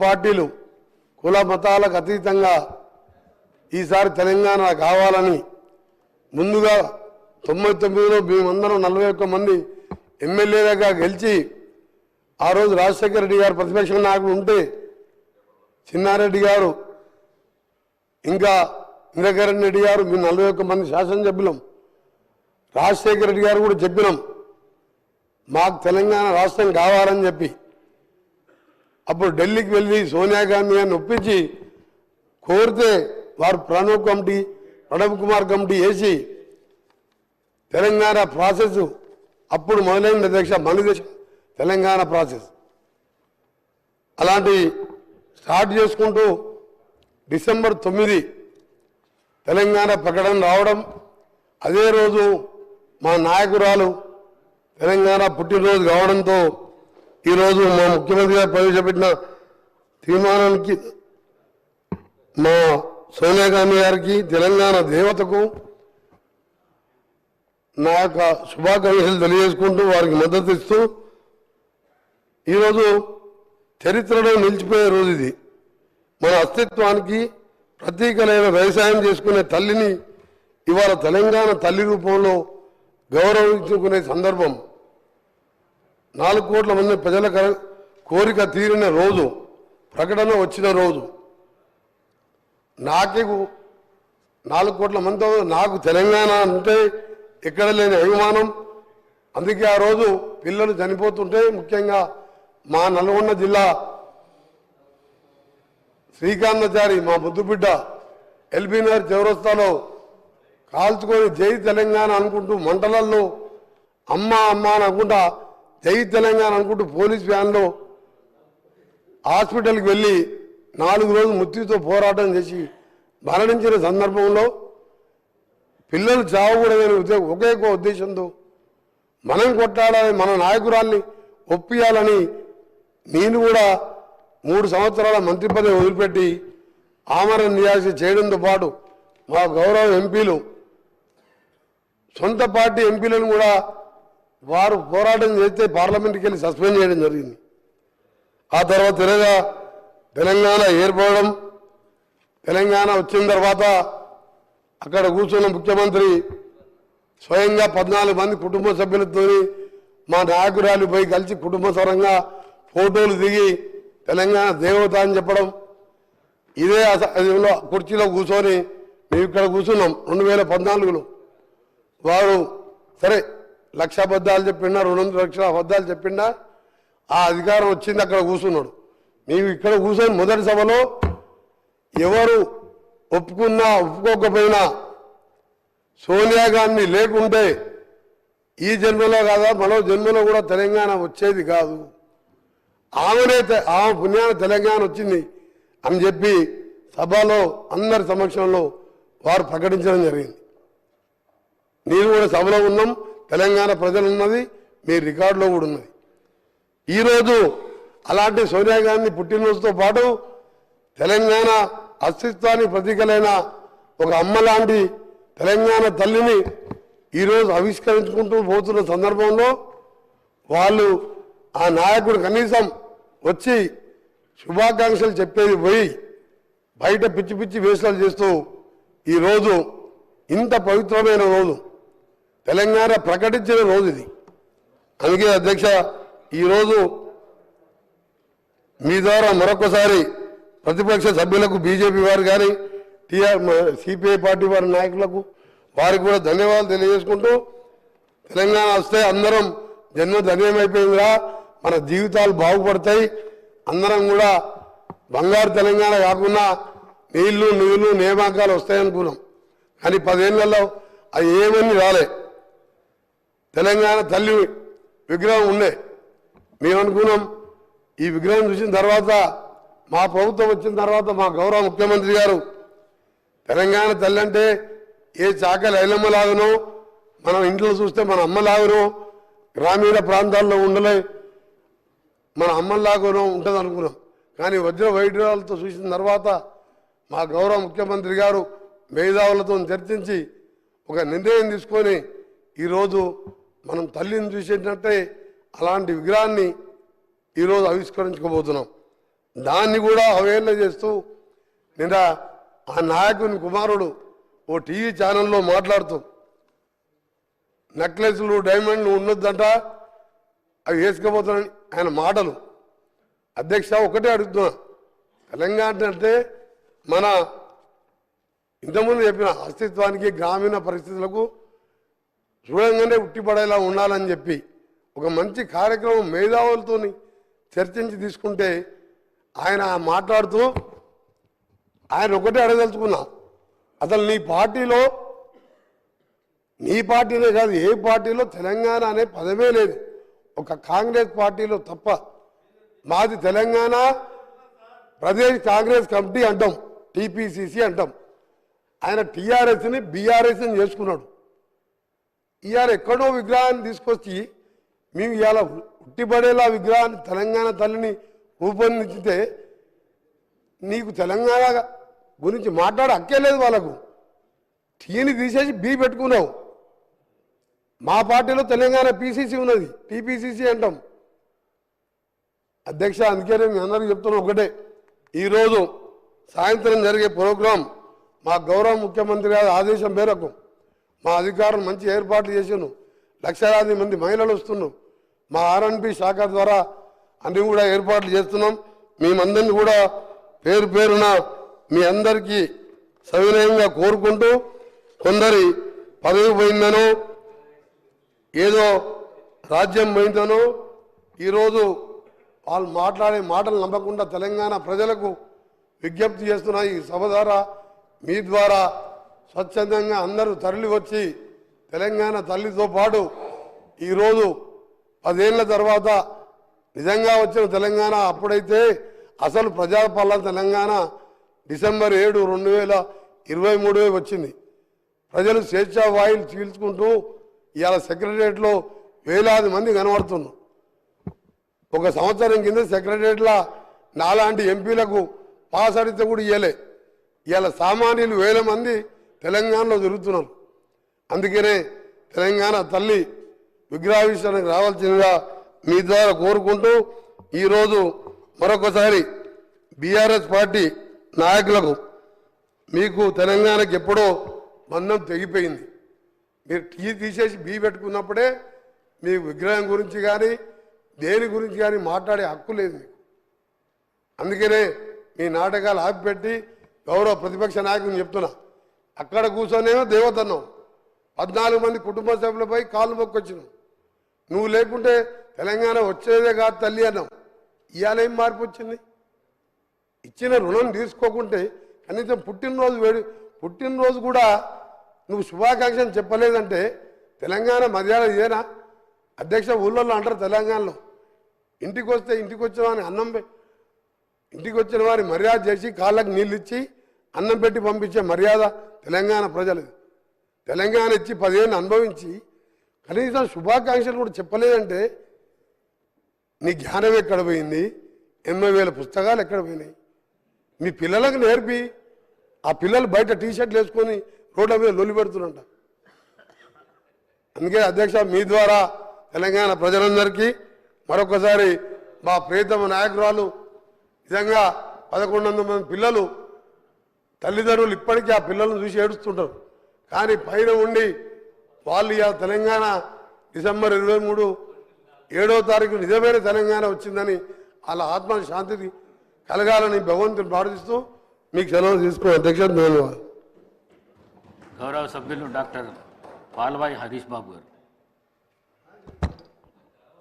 పార్టీలు కుల మతాలకు అతీతంగా ఈసారి తెలంగాణ కావాలని ముందుగా 99లో మేమందరం 41 మంది ఎమ్మెల్యేలుగా గెలిచి ఆ రోజు రాజశేఖర రెడ్డి గారు ప్రతిపక్ష నాయకుడు ఉంటే చిన్నారెడ్డి గారు ఇంకా ఇంద్రకరణ్ రెడ్డి గారు మేము 41 మంది శాసనసభ్యులం రాజశేఖర రెడ్డి గారు కూడా చెప్పినాం మాకు తెలంగాణ రాష్ట్రం కావాలని చెప్పి అప్పుడు ఢిల్లీకి వెళ్ళి సోనియా గాంధీ గారిని ఒప్పించి కోరితే వారు ప్రణబ్ కుమార్ కమిటీ వేసి తెలంగాణ ప్రాసెస్ అప్పుడు మొదలైన అధ్యక్ష మన దేశం తెలంగాణ ప్రాసెస్ అలాంటి స్టార్ట్ చేసుకుంటూ డిసెంబర్ 9 తెలంగాణ ప్రకటన రావడం అదే రోజు మా నాయకురాలు తెలంగాణ పుట్టినరోజు కావడంతో ఈరోజు మా ముఖ్యమంత్రి గారు ప్రవేశపెట్టిన తీర్మానానికి మా సోనియా గాంధీ గారికి తెలంగాణ దేవతకు నా యొక్క శుభాకాంక్షలు తెలియజేసుకుంటూ వారికి మద్దతు ఇస్తూ ఈరోజు చరిత్రలో నిలిచిపోయే రోజు ఇది మన అస్తిత్వానికి ప్రతీకలైన వ్యవసాయం చేసుకునే తల్లిని ఇవాళ తెలంగాణ తల్లి రూపంలో గౌరవించుకునే సందర్భం 4 కోట్ల మంది ప్రజల కోరిక తీరిన రోజు ప్రకటన వచ్చిన రోజు నాకే 4 కోట్ల మందితో నాకు తెలంగాణ అంటే ఎక్కడ లేని అభిమానం అందుకే ఆ రోజు పిల్లలు చనిపోతుంటే ముఖ్యంగా మా నల్గొండ జిల్లా శ్రీకాంతాచారి మా ముద్దుబిడ్డ ఎల్బీనగర్ చౌరస్తాలో కాల్చుకొని జై తెలంగాణ అనుకుంటూ మంటలల్లో అమ్మ అమ్మ అని అనుకుంటా జై తెలంగాణ అనుకుంటూ పోలీస్ వ్యాన్లో హాస్పిటల్కి వెళ్ళి 4 రోజులు మృత్యుతో పోరాటం చేసి మరణించిన సందర్భంలో పిల్లలు చావకూడదని ఒకే ఉద్దేశంతో మనం కొట్టాలని మన నాయకురాల్ని ఒప్పియాలని నేను కూడా 3 సంవత్సరాల మంత్రి పదవి వదిలిపెట్టి ఆమరణ నిరాశ చేయడంతో పాటు మా గౌరవ ఎంపీలు సొంత పార్టీ ఎంపీలను కూడా వారు పోరాటం చేస్తే పార్లమెంట్కి వెళ్ళి సస్పెండ్ చేయడం జరిగింది ఆ తర్వాత తెలంగాణ ఏర్పడడం తెలంగాణ వచ్చిన తర్వాత అక్కడ కూర్చున్న ముఖ్యమంత్రి స్వయంగా 14 మంది కుటుంబ సభ్యులతో మా నాయకురాలు పోయి కలిసి కుటుంబ సరంగా ఫోటోలు దిగి తెలంగాణ దేవత అని చెప్పడం ఇదే కుర్చీలో కూర్చొని మేము ఇక్కడ కూర్చున్నాం 2014లో వారు సరే 1,00,000 అబద్ధాలు చెప్పిండా 200 లక్షల అబద్ధాలు చెప్పిండా ఆ అధికారం వచ్చింది అక్కడ కూర్చున్నాడు మేము ఇక్కడ కూర్చొని మొదటి సభలో ఎవరు ఒప్పుకున్నా ఒప్పుకోకపోయినా సోనియా గాంధీ లేకుంటే ఈ జన్మలో కాదా మరో జన్మలో కూడా తెలంగాణ వచ్చేది కాదు ఆమె పుణ్యాన తెలంగాణ వచ్చింది అని చెప్పి సభలో అందరి సమక్షంలో వారు ప్రకటించడం జరిగింది నేను కూడా సభలో ఉన్నాం తెలంగాణ ప్రజలు ఉన్నది మీ రికార్డులో కూడా ఉన్నది ఈరోజు అలాంటి సోనియా గాంధీ పుట్టినరోజుతో పాటు తెలంగాణ అస్తిత్వానికి ప్రతీకలైన ఒక అమ్మ లాంటి తెలంగాణ తల్లిని ఈరోజు ఆవిష్కరించుకుంటూ పోతున్న సందర్భంలో వాళ్ళు ఆ నాయకుడు కనీసం వచ్చి శుభాకాంక్షలు చెప్పేది పోయి బయట పిచ్చి పిచ్చి వేషాలు చేస్తూ ఈరోజు ఇంత పవిత్రమైన రోజు తెలంగాణ ప్రకటించిన రోజు ఇది అందుకే అధ్యక్ష ఈరోజు మీ ద్వారా మరొకసారి ప్రతిపక్ష సభ్యులకు బీజేపీ వారు కానీ సిపిఐ పార్టీ వారి నాయకులకు వారికి కూడా ధన్యవాదాలు తెలియజేసుకుంటూ తెలంగాణ వస్తే అందరం జన్మ ధన్యమైపోయిందిరా మన జీవితాలు బాగుపడతాయి అందరం కూడా బంగారు తెలంగాణ కాకుండా నీళ్లు నిధులు నియామకాలు వస్తాయనుకున్నాం కానీ 10 ఏళ్లలో అది ఏమని రాలే తెలంగాణ తల్లి విగ్రహం ఉండే మేము అనుకున్నాం ఈ విగ్రహం చూసిన తర్వాత మా ప్రభుత్వం వచ్చిన తర్వాత మా గౌరవ ముఖ్యమంత్రి గారు తెలంగాణ తల్లి అంటే ఏ చాకలి ఐలమ్మలాగనో మనం ఇంట్లో చూస్తే మన అమ్మలాగనో గ్రామీణ ప్రాంతాల్లో ఉండలే మన అమ్మలాగనో ఉంటుంది అనుకున్నాం కానీ వజ్ర వైఢూర్యాలతో చూసిన తర్వాత మా గౌరవ ముఖ్యమంత్రి గారు మేధావులతో చర్చించి ఒక నిర్ణయం తీసుకొని ఈరోజు మనం తల్లిని చూసేటట్టే అలాంటి విగ్రహాన్ని ఈరోజు ఆవిష్కరించుకోబోతున్నాం దాన్ని కూడా అవేర్నెస్ చేస్తూ నిన్న ఆ నాయకుని కుమారుడు ఓ టీవీ ఛానల్లో మాట్లాడుతూ నెక్లెస్లు డైమండ్లు ఉండొద్దంట అవి వేసుకుపోతున్నాయి ఆయన మాటలు. అధ్యక్ష ఒకటే అడుగుతున్నా, తెలంగాణ అంటే మన ఇంతకుముందు చెప్పిన అస్తిత్వానికి గ్రామీణ పరిస్థితులకు చూడంగానే ఉట్టిపడేలా ఉండాలని చెప్పి ఒక మంచి కార్యక్రమం మేధావులతో చర్చించి తీసుకుంటే ఆయన మాట్లాడుతూ ఆయన ఒకటే అడగదలుచుకున్నా, అసలు నీ పార్టీనే కాదు ఏ పార్టీలో తెలంగాణ అనే పదమే లేదు, ఒక కాంగ్రెస్ పార్టీలో తప్ప. మాది తెలంగాణ ప్రదేశ్ కాంగ్రెస్ కమిటీ అంటాం, టీపీసీసీ అంటాం. ఆయన టీఆర్ఎస్ని బీఆర్ఎస్ని చేసుకున్నాడు. ఇవాళ ఎక్కడో విగ్రహాన్ని తీసుకొచ్చి మేము ఇవాళ ఉట్టిపడేలా విగ్రహాన్ని తెలంగాణ తల్లిని రూపొందించితే నీకు తెలంగాణ గురించి మాట్లాడే హక్కే లేదు. వాళ్ళకు టీని తీసేసి బీ పెట్టుకున్నావు. మా పార్టీలో తెలంగాణ పీసీసీ ఉన్నది, టీపీసీసీ అంటాం. అధ్యక్ష అందుకనే మీ అందరికీ చెప్తున్నా ఒకటే, ఈరోజు సాయంత్రం జరిగే ప్రోగ్రాం మా గౌరవ ముఖ్యమంత్రి గారి ఆదేశం మేరకు మా అధికారులు మంచి ఏర్పాట్లు చేసాను. లక్షలాది మంది మహిళలు వస్తున్నాం. మా ఆర్ఎన్బి శాఖ ద్వారా అన్ని కూడా ఏర్పాట్లు చేస్తున్నాం. మేమందరినీ కూడా పేరు పేరున మీ అందరికీ సవినయంగా కోరుకుంటూ, కొందరి పదవి పోయిందనో ఏదో రాజ్యం పోయిందనో ఈరోజు వాళ్ళు మాట్లాడే మాటలు నమ్మకుండా తెలంగాణ ప్రజలకు విజ్ఞప్తి చేస్తున్నా. ఈ సభ ద్వారా మీ ద్వారా స్వచ్ఛందంగా అందరూ తరలి వచ్చి తెలంగాణ తల్లితో పాటు ఈరోజు 10 ఏళ్ల తర్వాత నిజంగా వచ్చిన తెలంగాణ అప్పుడైతే అసలు ప్రజాపాలన తెలంగాణ డిసెంబర్ 7, 2023 వచ్చింది. ప్రజలు స్వేచ్ఛా వాయులు చీల్చుకుంటూ ఇవాళ సెక్రటరియట్లో వేలాది మంది కనబడుతున్నారు. ఒక సంవత్సరం కింద సెక్రటరియట్లో నాలాంటి ఎంపీలకు పాస్ అడిగితే కూడా ఇవ్వలే. ఇవాళ సామాన్యులు వేల మంది తెలంగాణలో తిరుగుతున్నారు. అందుకనే తెలంగాణ తల్లి విగ్రహావిష్కరణకు రావాల్సిందిగా మీ ద్వారా కోరుకుంటూ, ఈరోజు మరొకసారి బీఆర్ఎస్ పార్టీ నాయకులకు మీకు తెలంగాణకి ఎప్పుడో బంధం తెగిపోయింది. మీరు టీ తీసేసి బీ పెట్టుకున్నప్పుడే మీకు విగ్రహం గురించి కానీ దేని గురించి కానీ మాట్లాడే హక్కు లేదు మీకు. అందుకనే మీ నాటకాలు ఆపిపెట్టి గౌరవ ప్రతిపక్ష నాయకుని చెప్తున్నా, అక్కడ కూర్చొనేమో దేవతన్నావు, 14 మంది కుటుంబ సభ్యులపై కాళ్ళు మొక్కొచ్చినావు. నువ్వు లేకుంటే తెలంగాణ వచ్చేదే కాదు తల్లి అన్నావు. ఇవాళ ఏం మార్పు వచ్చింది? ఇచ్చిన రుణం తీసుకోకుంటే కనీసం పుట్టినరోజు కూడా నువ్వు శుభాకాంక్షలు చెప్పలేదంటే తెలంగాణ మర్యాద ఇదేనా? అధ్యక్ష ఊళ్ళో అంటారు తెలంగాణలో ఇంటికి వస్తే ఇంటికి వచ్చిన వారిని ఇంటికి వచ్చిన వారి మర్యాద చేసి కాళ్ళకు నీళ్ళు ఇచ్చి అన్నం పెట్టి పంపించే మర్యాద తెలంగాణ ప్రజలది. తెలంగాణ ఇచ్చి 10 ఏళ్ళు అనుభవించి కనీసం శుభాకాంక్షలు కూడా చెప్పలేదంటే నీ జ్ఞానం ఎక్కడ పోయింది? 80,000 పుస్తకాలు ఎక్కడ పోయినాయి? మీ పిల్లలకు నేర్పి ఆ పిల్లలు బయట టీషర్ట్లు వేసుకొని రోడ్ల మీద లొల్లి పెడుతున్నంట. అందుకే అధ్యక్ష మీ ద్వారా తెలంగాణ ప్రజలందరికీ మరొకసారి మా ప్రియతమ నాయకురాలు నిజంగా 1100 మంది పిల్లలు తల్లిదండ్రులు ఇప్పటికీ ఆ పిల్లలను చూసి ఏడుస్తుంటారు. కానీ పైన ఉండి వాళ్ళు ఇక తెలంగాణ డిసెంబర్ 23, 7వ తారీఖు నిజమైన తెలంగాణ వచ్చిందని వాళ్ళ ఆత్మ శాంతిని కలగాలని భగవంతుని ప్రార్థిస్తూ మీకు సెలవు తీసుకునే అధ్యక్ష ధన్యవాదాలు. గౌరవ సభ్యులు డాక్టర్ పాల్వాయి హరీష్ బాబు గారు.